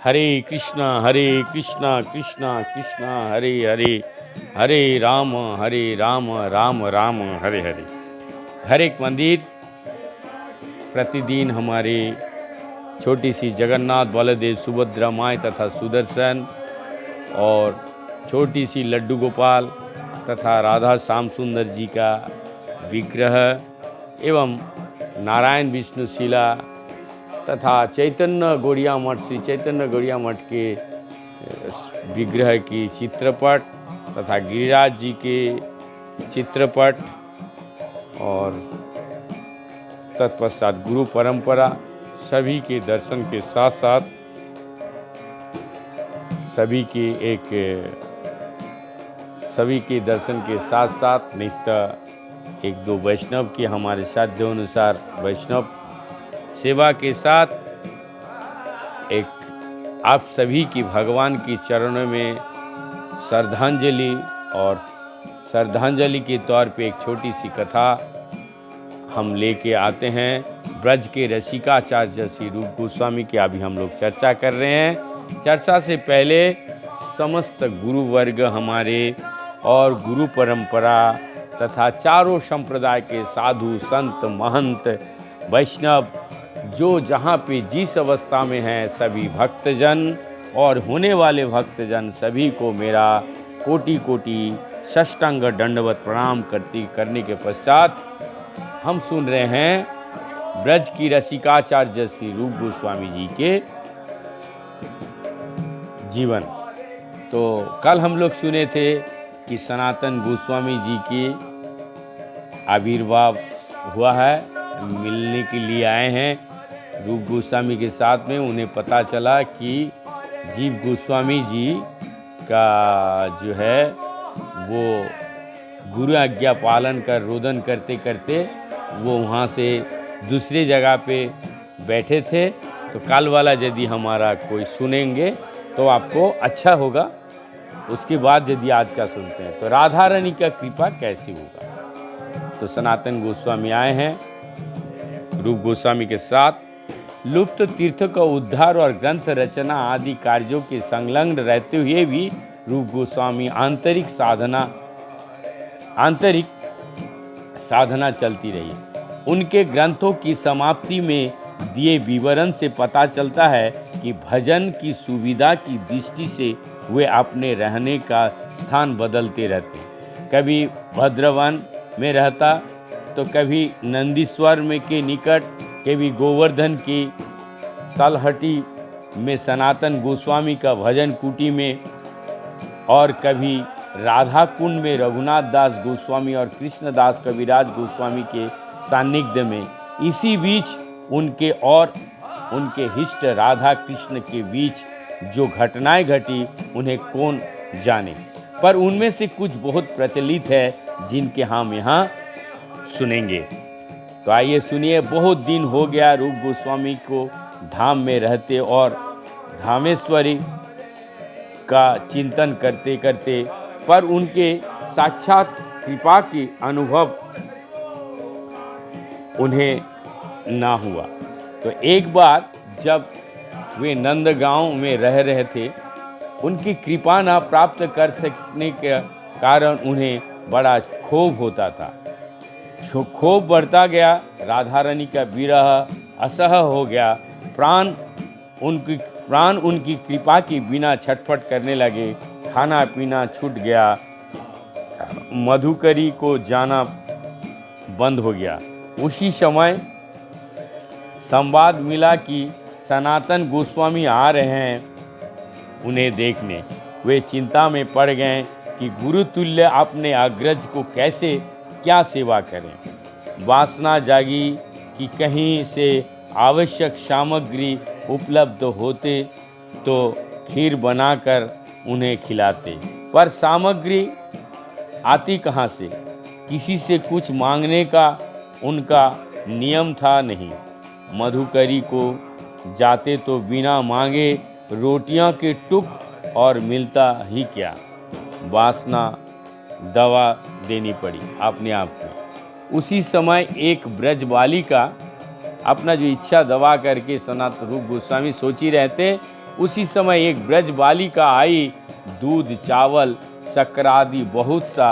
हरे कृष्णा कृष्णा कृष्णा हरे हरे, हरे राम राम राम हरे हरे। हर एक मंदिर प्रतिदिन हमारे छोटी सी जगन्नाथ, बलदेव, सुभद्रा माई तथा सुदर्शन और छोटी सी लड्डू गोपाल तथा राधा श्याम सुंदर जी का विग्रह एवं नारायण विष्णु शिला तथा चैतन्य गौड़िया मठ, श्री चैतन्य गौड़िया मठ के विग्रह की चित्रपट तथा गिरिराज जी के चित्रपट और तत्पश्चात गुरु परंपरा, सभी के दर्शन के साथ साथ सभी के दर्शन के साथ साथ नित्य एक दो वैष्णव की हमारे साध्य अनुसार वैष्णव सेवा के साथ एक आप सभी की भगवान की चरणों में श्रद्धांजलि और श्रद्धांजलि के तौर पे एक छोटी सी कथा हम लेके आते हैं। ब्रज के रसिकाचार्य श्री रूप गोस्वामी की अभी हम लोग चर्चा कर रहे हैं। चर्चा से पहले समस्त गुरु वर्ग हमारे और गुरु परंपरा तथा चारों संप्रदाय के साधु संत महंत वैष्णव जो जहाँ पे जिस अवस्था में हैं सभी भक्तजन और होने वाले भक्तजन सभी को मेरा कोटि कोटि साष्टांग दंडवत प्रणाम करने के पश्चात हम सुन रहे हैं ब्रज की रसिकाचार्य श्री रूप गोस्वामी जी के जीवन। तो कल हम लोग सुने थे कि सनातन गोस्वामी जी की आविर्भाव हुआ है, मिलने के लिए आए हैं रूप गोस्वामी के साथ में। उन्हें पता चला कि जीव गोस्वामी जी का जो है वो गुरु आज्ञा पालन कर रोदन करते करते वो वहाँ से दूसरे जगह पे बैठे थे। तो कल वाला यदि हमारा कोई सुनेंगे तो आपको अच्छा होगा। उसके बाद यदि आज का सुनते हैं तो राधा रानी का कृपा कैसी होगा। तो सनातन गोस्वामी आए हैं रूप गोस्वामी के साथ। लुप्त तीर्थ का उद्धार और ग्रंथ रचना आदि कार्यों के संलग्न रहते हुए भी रूप गोस्वामी आंतरिक साधना चलती रही। उनके ग्रंथों की समाप्ति में दिए विवरण से पता चलता है कि भजन की सुविधा की दृष्टि से वे अपने रहने का स्थान बदलते रहते। कभी भद्रवन में रहता तो कभी नंदीश्वर में के निकट, कभी गोवर्धन की तलहटी में सनातन गोस्वामी का भजन कुटी में और कभी राधा कुंड में रघुनाथ दास गोस्वामी और कृष्णदास कविराज गोस्वामी के सान्निध्य में। इसी बीच उनके और उनके हिष्ट राधा कृष्ण के बीच जो घटनाएं घटी उन्हें कौन जाने, पर उनमें से कुछ बहुत प्रचलित है जिनके हम यहाँ सुनेंगे। तो आइए सुनिए। बहुत दिन हो गया रूप गोस्वामी को धाम में रहते और धामेश्वरी का चिंतन करते करते, पर उनके साक्षात कृपा की अनुभव उन्हें ना हुआ। तो एक बार जब वे नंदगांव में रह रहे थे, उनकी कृपा ना प्राप्त कर सकने के कारण उन्हें बड़ा क्षोभ होता था। क्षोभ बढ़ता गया। राधा रानी का विरह असह्य हो गया। प्राण उनकी कृपा के बिना छटपट करने लगे। खाना पीना छूट गया। मधुकरी को जाना बंद हो गया। उसी समय संवाद मिला कि सनातन गोस्वामी आ रहे हैं उन्हें देखने। वे चिंता में पड़ गए कि गुरु तुल्य अपने अग्रज को कैसे क्या सेवा करें। वासना जागी कि कहीं से आवश्यक सामग्री उपलब्ध होते तो खीर बनाकर उन्हें खिलाते, पर सामग्री आती कहाँ से। किसी से कुछ मांगने का उनका नियम था नहीं। मधुकरी को जाते तो बिना मांगे रोटियां के टुक और मिलता ही क्या। वासना दवा देनी पड़ी अपने आप में। उसी समय एक ब्रज बालिका अपना जो इच्छा दबा करके सनातन रूप गोस्वामी सोच ही रहते। उसी समय एक ब्रज बालिका आई, दूध चावल शक्कर आदि बहुत सा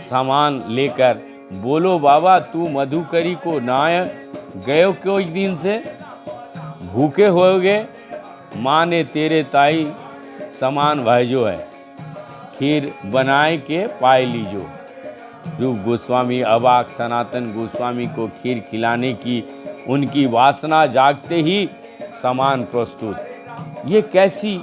सामान लेकर। बोलो बाबा, तू मधुकरी को नाय गयो क्यों दिन से, भूखे होगे? माँ ने तेरे ताई सामान भेजो है, खीर बनाए के पाए लीजो। रूप गोस्वामी अबाक, सनातन गोस्वामी को खीर खिलाने की उनकी वासना जागते ही सामान प्रस्तुत। ये कैसी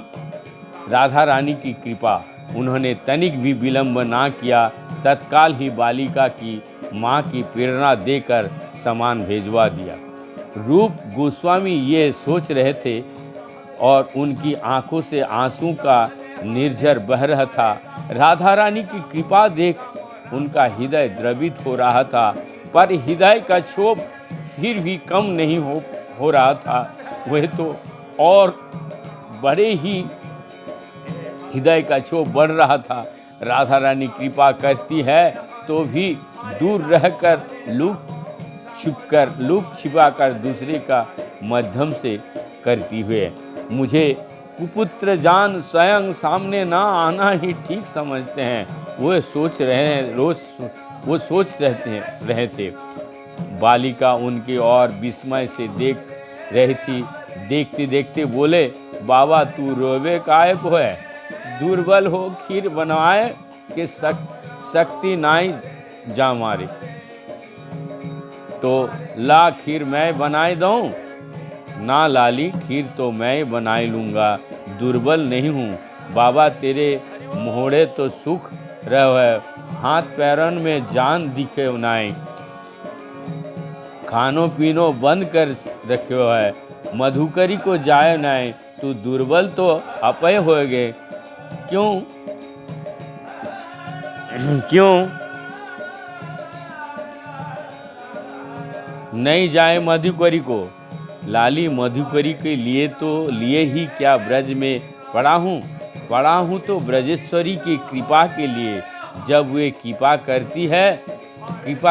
राधा रानी की कृपा! उन्होंने तनिक भी विलंब ना किया, तत्काल ही बालिका की माँ की प्रेरणा देकर सामान भेजवा दिया। रूप गोस्वामी ये सोच रहे थे और उनकी आंखों से आंसू का निर्झर बह रहा था। राधा रानी की कृपा देख उनका हृदय द्रवित हो रहा था, पर हृदय का क्षोभ फिर भी कम नहीं हो रहा था। वह तो और बड़े ही हृदय का क्षोभ बढ़ रहा था। राधा रानी कृपा करती है तो भी दूर रहकर लुक छिपा कर दूसरे का मध्यम से करती हुए। मुझे कुपुत्र जान स्वयं सामने ना आना ही ठीक समझते हैं। वो सोच रहे थे। बालिका उनके और विस्मय से देख रही थी। देखते देखते बोले, बाबा तू रोवे काय को है? दुर्बल हो खीर बनवाए के शक्ति नाई जा मारे। तो ला खीर मैं बनाए दूं? ना लाली, खीर तो मैं बनाए लूँगा, दुर्बल नहीं हूँ। बाबा तेरे मोहड़े तो सुख रहे, हाथ पैरन में जान दिखे नाई। खानो पीनो बंद कर रखो है, मधुकरी को जाए नाई। तू दुर्बल तो अपय होगे, क्यों नहीं जाए मधुकरी को? लाली मधुकरी के लिए ही क्या ब्रज में पड़ा हूँ तो ब्रजेश्वरी की कृपा के लिए। जब वे कृपा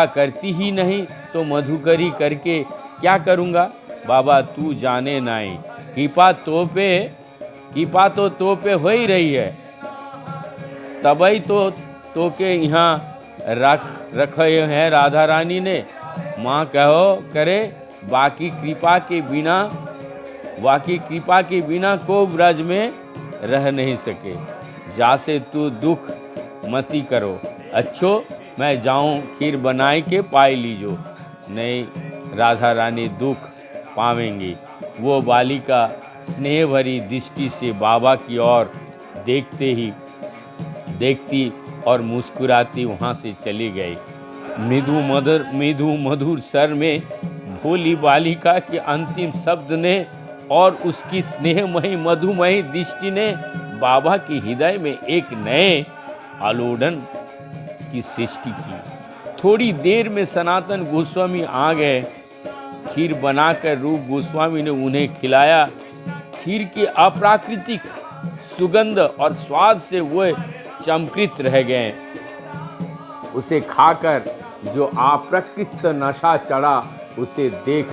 करती ही नहीं तो मधुकरी करके क्या करूँगा? बाबा तू जाने नाई, कृपा तो पे हो ही रही है, तबई तो के यहाँ रखे हैं राधा रानी ने। माँ कहो करे, बाकी कृपा के बिना को ब्रज में रह नहीं सके। जासे तू दुख मती करो, अच्छो मैं जाऊं खीर बनाए के पाए लीजो। नहीं, राधा रानी दुख पावेंगी। वो बालिका स्नेह भरी दृष्टि से बाबा की ओर देखती और मुस्कुराती वहाँ से चली गई। मृदु मधुर स्वर में भोली बालिका के अंतिम शब्द ने और उसकी स्नेहमयी मधुमयी दृष्टि ने बाबा के हृदय में एक नए आलोड़न की सृष्टि की। थोड़ी देर में सनातन गोस्वामी आ गए। खीर बनाकर रूप गोस्वामी ने उन्हें खिलाया। खीर के अप्राकृतिक सुगंध और स्वाद से वे चमकृत रह गए। उसे खाकर जो अप्रकृत नशा चढ़ा, उसे देख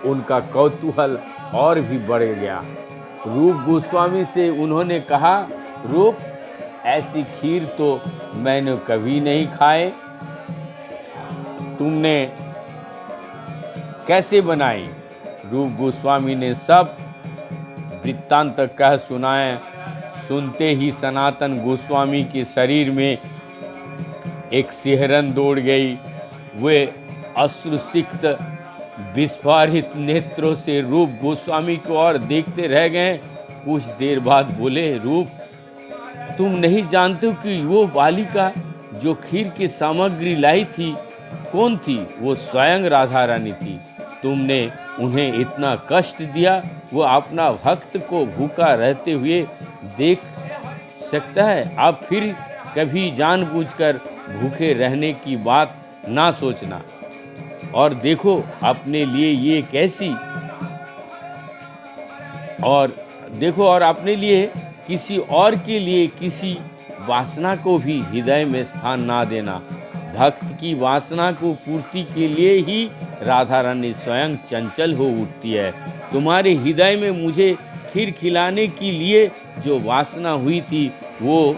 उनका कौतूहल और भी बढ़ गया। रूप गोस्वामी से उन्होंने कहा, रूप ऐसी खीर तो मैंने कभी नहीं खाए, तुमने कैसे बनाई? रूप गोस्वामी ने सब वृत्तांत कह सुनाए। सुनते ही सनातन गोस्वामी के शरीर में एक सिहरन दौड़ गई। वे अश्रुसिक्त विस्फारित नेत्रों से रूप गोस्वामी को और देखते रह गए। कुछ देर बाद बोले, रूप तुम नहीं जानते कि वो बालिका जो खीर की सामग्री लाई थी कौन थी? वो स्वयं राधा रानी थी। तुमने उन्हें इतना कष्ट दिया, वो अपना भक्त को भूखा रहते हुए देख सकता है? आप फिर कभी जानबूझकर भूखे रहने की बात ना सोचना। और देखो अपने लिए ये कैसी और अपने लिए किसी और के लिए किसी वासना को भी हृदय में स्थान ना देना। भक्त की वासना को पूर्ति के लिए ही राधा रानी स्वयं चंचल हो उठती है। तुम्हारे हृदय में मुझे खीर खिलाने के लिए जो वासना हुई थी वो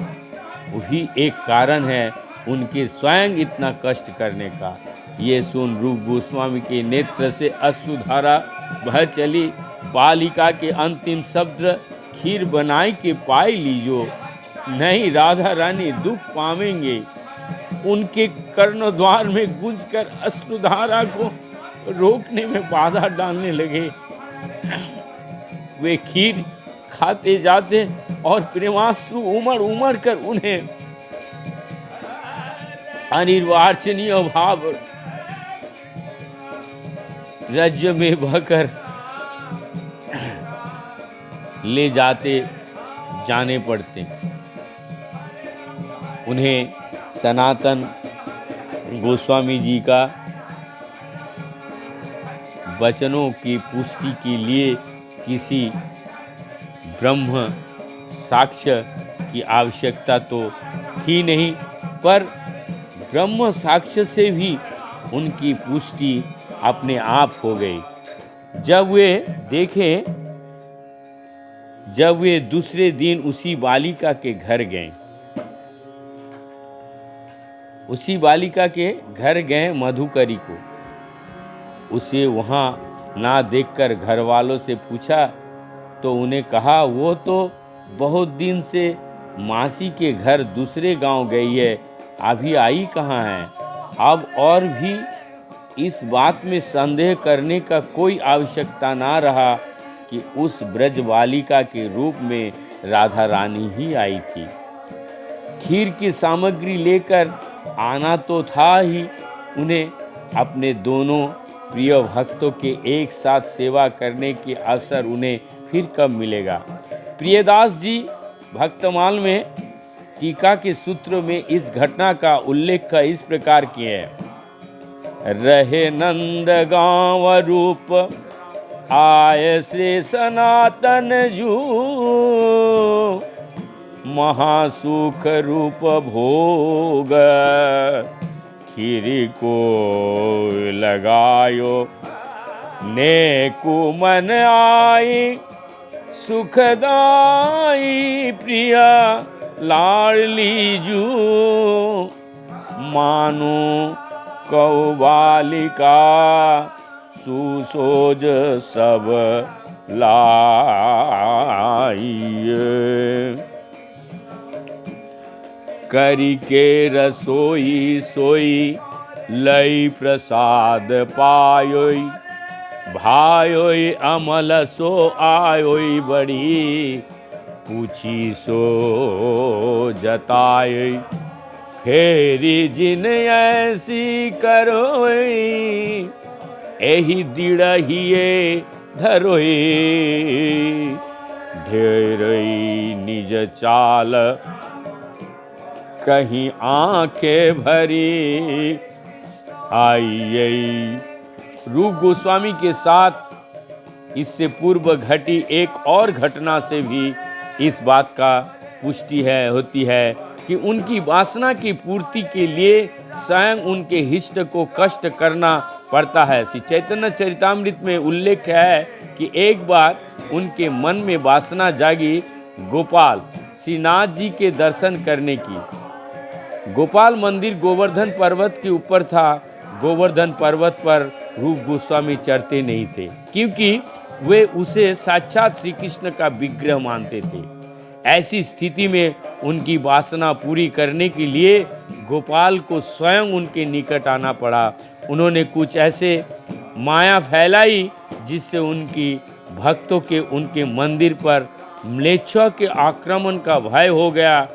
वही एक कारण है उनके स्वयं इतना कष्ट करने का। ये सुन रूप गोस्वामी के नेत्र से अश्रुधारा बह चली। बालिका के अंतिम शब्द खीर बनाई के पाए लीजो, नहीं राधा रानी दुख पावेंगे। उनके कर्णद्वार में गूंजकर अश्रुधारा को रोकने में बाधा डालने लगे। वे खीर खाते जाते और प्रेमाश्रु उमड़ उमड़ कर उन्हें अनिर्वाचनीय भाव राज्य में बहकर ले जाने पड़ते। उन्हें सनातन गोस्वामी जी का वचनों की पुष्टि के लिए किसी ब्रह्म साक्ष्य की आवश्यकता तो थी नहीं, पर ब्रह्म साक्ष्य से भी उनकी पुष्टि अपने आप हो गई। जब वे दूसरे दिन उसी बालिका के घर गए, मधुकरी को। उसे वहाँ ना देखकर घर वालों से पूछा तो उन्हें कहा वो तो बहुत दिन से मासी के घर दूसरे गांव गई है, अभी आई कहाँ है। अब और भी इस बात में संदेह करने का कोई आवश्यकता ना रहा कि उस ब्रज बालिका के रूप में राधा रानी ही आई थी। खीर की सामग्री लेकर आना तो था ही, उन्हें अपने दोनों प्रिय भक्तों के एक साथ सेवा करने के अवसर उन्हें फिर कब मिलेगा। प्रियदास जी भक्तमाल में टीका के सूत्र में इस घटना का उल्लेख इस प्रकार किए हैं। रहे नंद गांव रूप आय से सनातन जू, महासुख रूप भोग खीरी को लगायो। नेकु मन आई सुखदाई प्रिया लाडली जू, मानो कौ बालिका सुसोज सब लाई। करी के रसोई सोई लई प्रसाद पायोई, भायोई अमल सो आयोई बड़ी, पूछी सो जतायोई। फेरी जिन ऐसी करोई, एही दिड़हिए धरोई। ढेरई निज चाल कहीं आंखें भरी आई। रूप गोस्वामी के साथ इससे पूर्व घटी एक और घटना से भी इस बात का पुष्टि होती है कि उनकी वासना की पूर्ति के लिए स्वयं उनके हिष्ट को कष्ट करना पड़ता है। श्री चैतन्य चरितामृत में उल्लेख है कि एक बार उनके मन में वासना जागी गोपाल श्रीनाथ जी के दर्शन करने की। गोपाल मंदिर गोवर्धन पर्वत के ऊपर था। गोवर्धन पर्वत पर रूप गोस्वामी चढ़ते नहीं थे क्योंकि वे उसे साक्षात श्री कृष्ण का विग्रह मानते थे। ऐसी स्थिति में उनकी वासना पूरी करने के लिए गोपाल को स्वयं उनके निकट आना पड़ा। उन्होंने कुछ ऐसे माया फैलाई जिससे उनकी भक्तों के उनके मंदिर पर म्लेच्छों के आक्रमण का भय हो गया।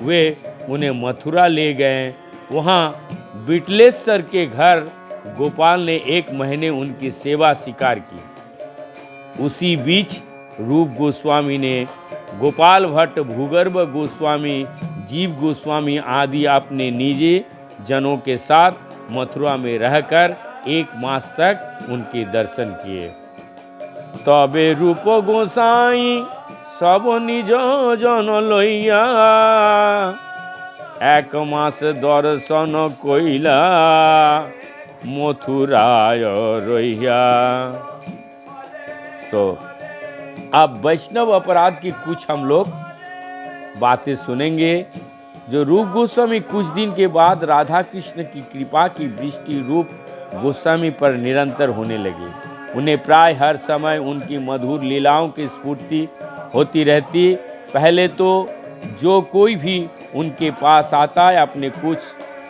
वे उन्हें मथुरा ले गए। वहाँ बिटलेश्वर के घर गोपाल ने 1 महीने उनकी सेवा स्वीकार की। उसी बीच रूप गोस्वामी ने गोपाल भट्ट, भूगर्भ गोस्वामी, जीव गोस्वामी आदि अपने निजी जनों के साथ मथुरा में रहकर 1 मास तक उनके दर्शन किए। तबे रूप गोसाई सब निज जन लइया, 1 मास दर्शन कइला। मथुराय रोहिया। तो अब वैष्णव अपराध की कुछ हम लोग बातें सुनेंगे। जो रूप गोस्वामी कुछ दिन के बाद राधा कृष्ण की कृपा की वृष्टि रूप गोस्वामी पर निरंतर होने लगी। उन्हें प्राय हर समय उनकी मधुर लीलाओं की स्फूर्ति होती रहती। पहले तो जो कोई भी उनके पास आता है अपने कुछ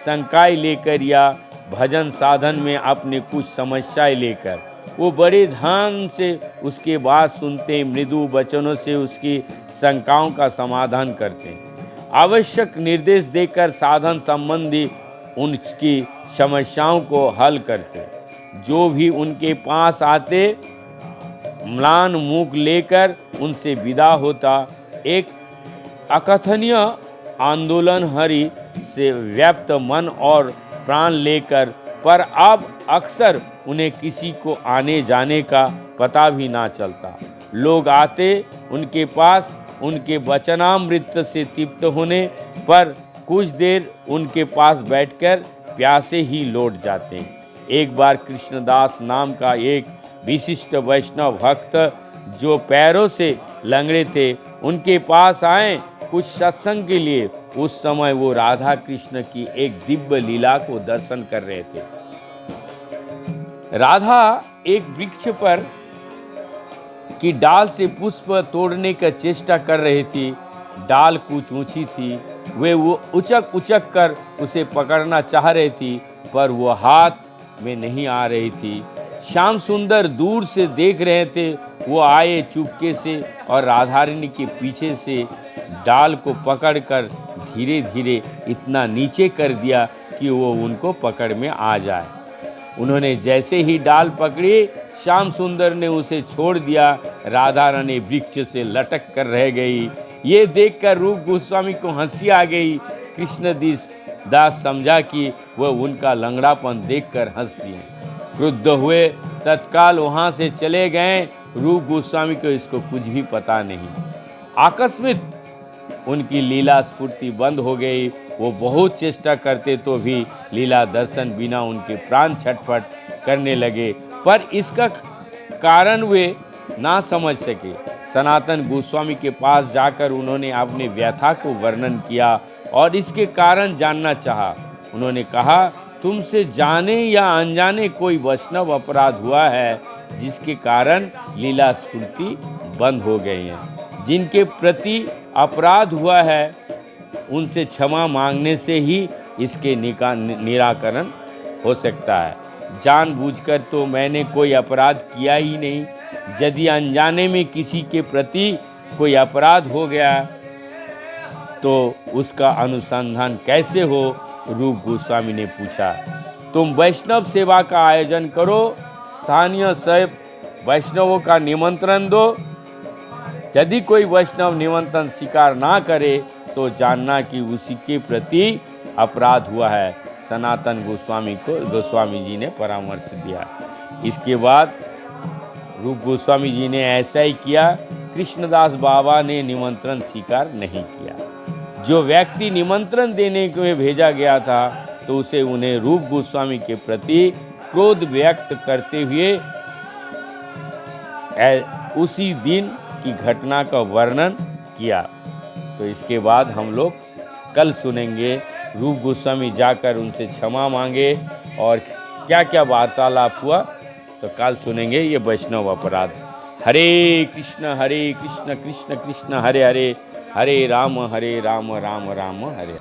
शंकाएं लेकर या भजन साधन में अपने कुछ समस्याएं लेकर, वो बड़े ध्यान से उसके बात सुनते, मृदु वचनों से उसकी शंकाओं का समाधान करते, आवश्यक निर्देश देकर साधन संबंधी उनकी समस्याओं को हल करते। जो भी उनके पास आते म्लान मुख लेकर उनसे विदा होता। एक अकथनीय आंदोलन हरि से व्याप्त मन और प्राण लेकर, पर अब अक्सर उन्हें किसी को आने जाने का पता भी ना चलता। लोग आते उनके पास उनके वचनामृत से तृप्त होने पर कुछ देर उनके पास बैठकर प्यासे ही लौट जाते। एक बार कृष्णदास नाम का एक विशिष्ट वैष्णव भक्त जो पैरों से लंगड़े थे उनके पास आए कुछ सत्संग के लिए। उस समय वो राधा कृष्ण की एक दिव्य लीला को दर्शन कर रहे थे। राधा एक वृक्ष पर की डाल से पुष्प तोड़ने का चेष्टा कर रही थी। डाल कुछ ऊंची थी, वे वो उचक कर उसे पकड़ना चाह रही थी, पर वो हाथ में नहीं आ रही थी। श्याम सुंदर दूर से देख रहे थे। वो आए चुपके से और राधारानी के पीछे से डाल को पकड़कर धीरे धीरे इतना नीचे कर दिया कि वो उनको पकड़ में आ जाए। उन्होंने जैसे ही डाल पकड़ी, श्याम सुंदर ने उसे छोड़ दिया। राधारानी वृक्ष से लटक कर रह गई। ये देखकर रूप गोस्वामी को हंसी आ गई। कृष्णदास समझा कि वह उनका लंगड़ापन देखकर हंस दिए। क्रुद्ध हुए, तत्काल वहां से चले गए। रूप गोस्वामी को इसको कुछ भी पता नहीं। आकस्मिक उनकी लीला स्फूर्ति बंद हो गई। वो बहुत चेष्टा करते तो भी लीला दर्शन बिना उनके प्राण छटपट करने लगे, पर इसका कारण वे ना समझ सके। सनातन गोस्वामी के पास जाकर उन्होंने अपने व्यथा को वर्णन किया और इसके कारण जानना चाहा। उन्होंने कहा, तुमसे जाने या अनजाने कोई वैष्णव अपराध हुआ है जिसके कारण लीला स्फूर्ति बंद हो गई है। जिनके प्रति अपराध हुआ है उनसे क्षमा मांगने से ही इसके निराकरण हो सकता है। जानबूझकर तो मैंने कोई अपराध किया ही नहीं। यदि अनजाने में किसी के प्रति कोई अपराध हो गया तो उसका अनुसंधान कैसे हो? रूप गोस्वामी ने पूछा। तुम वैष्णव सेवा का आयोजन करो, स्थानीय वैष्णवों का निमंत्रण दो। यदि कोई वैष्णव निमंत्रण स्वीकार ना करे तो जानना कि उसी के प्रति अपराध हुआ है। सनातन गोस्वामी जी ने परामर्श दिया। इसके बाद रूप गोस्वामी जी ने ऐसा ही किया। कृष्णदास बाबा ने निमंत्रण स्वीकार नहीं किया। जो व्यक्ति निमंत्रण देने के लिए भेजा गया था तो उसे उन्हें रूप गोस्वामी के प्रति क्रोध व्यक्त करते हुए उसी दिन की घटना का वर्णन किया। तो इसके बाद हम लोग कल सुनेंगे रूप गोस्वामी जाकर उनसे क्षमा मांगे और क्या क्या वार्तालाप हुआ, तो कल सुनेंगे ये वैष्णव अपराध। हरे कृष्ण कृष्ण कृष्ण हरे हरे, हरे राम राम राम हरे।